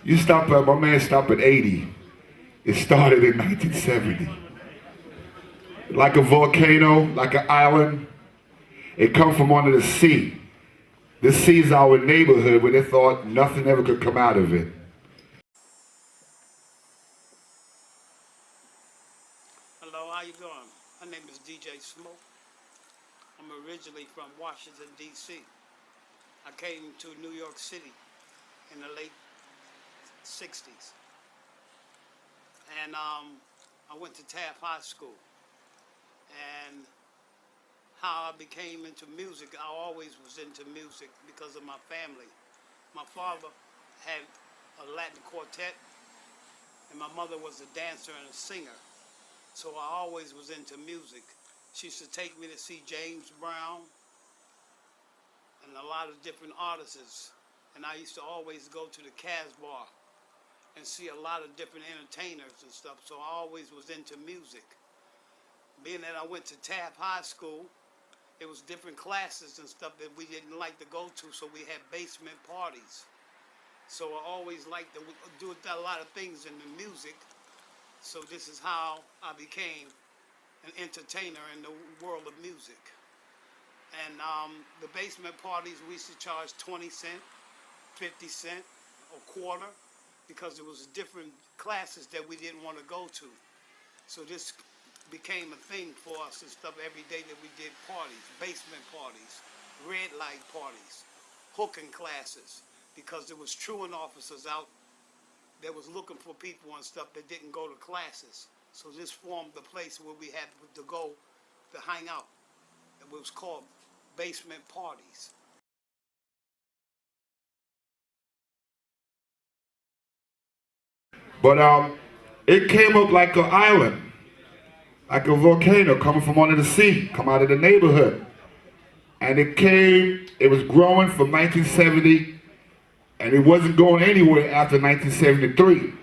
You stop at, my man stopped at 80. It started in 1970. Like a volcano, like an island, it come from under the sea. This sea is our neighborhood where they thought nothing ever could come out of it. Hello, how you doing? My name is DJ Smoke. I'm originally from Washington, D.C. I came to New York City in the late 60s. And I went to Taft High School. And how I became into music, I always was into music because of my family. My father had a Latin quartet, and my mother was a dancer and a singer. So I always was into music. She used to take me to see James Brown and a lot of different artists. And I used to always go to the Casbah and see a lot of different entertainers and stuff. So I always was into music. Being that I went to Taft High School, it was different classes and stuff that we didn't like to go to, so we had basement parties. So I always liked to do a lot of things in the music. So this is how I became an entertainer in the world of music. And the basement parties, we used to charge 20 cents, 50 cents, a quarter, because there was different classes that we didn't want to go to. So this became a thing for us and stuff every day that we did parties, basement parties, red light parties, hooking classes, because there was truant officers out that was looking for people and stuff that didn't go to classes. So this formed the place where we had to go to hang out. It was called basement parties. But it came up like an island, like a volcano coming from under the sea, come out of the neighborhood. And it was growing from 1970, and it wasn't going anywhere after 1973.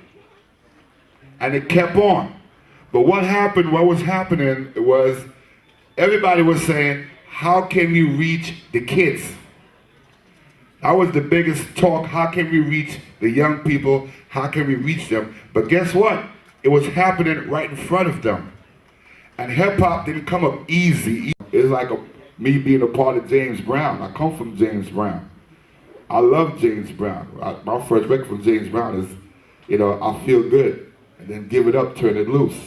And it kept on. But what was happening was everybody was saying, how can we reach the kids? That was the biggest talk. How can we reach the young people? How can we reach them? But guess what? It was happening right in front of them. And hip-hop didn't come up easy. It's like me being a part of James Brown. I come from James Brown. I love James Brown. My first record from James Brown is, I Feel Good. And then Give It Up, Turn It Loose.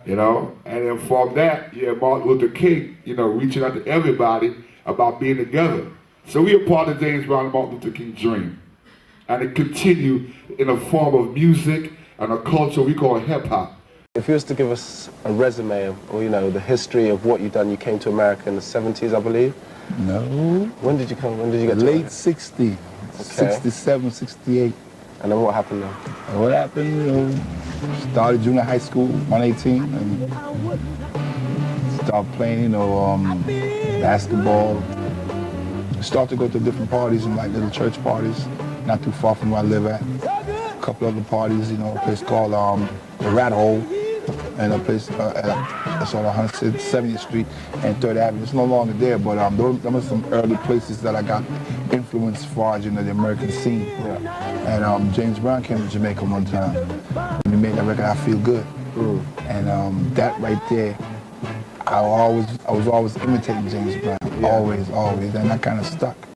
And then from that, Martin Luther King, reaching out to everybody about being together. So we are part of James Brown and Martin Luther King's dream. And it continued in a form of music and a culture we call hip-hop. If you was to give us a resume or, the history of what you've done, you came to America in the 70s, I believe? No. When did you come? When did you get to Late America? 60, okay. 67, 68. And then what happened then? What happened, started junior high school, 118, and started playing, basketball. Started to go to different parties and like little church parties, not too far from where I live at. A couple other parties, a place called the Rat Hole, and a place that's on 170th Street and 3rd Avenue. It's no longer there, but those are some early places that I got influenced as far as the American scene. Yeah. And James Brown came to Jamaica one time. And he made that record, I Feel Good. And that right there, I was always imitating James Brown, always, and that kind of stuck.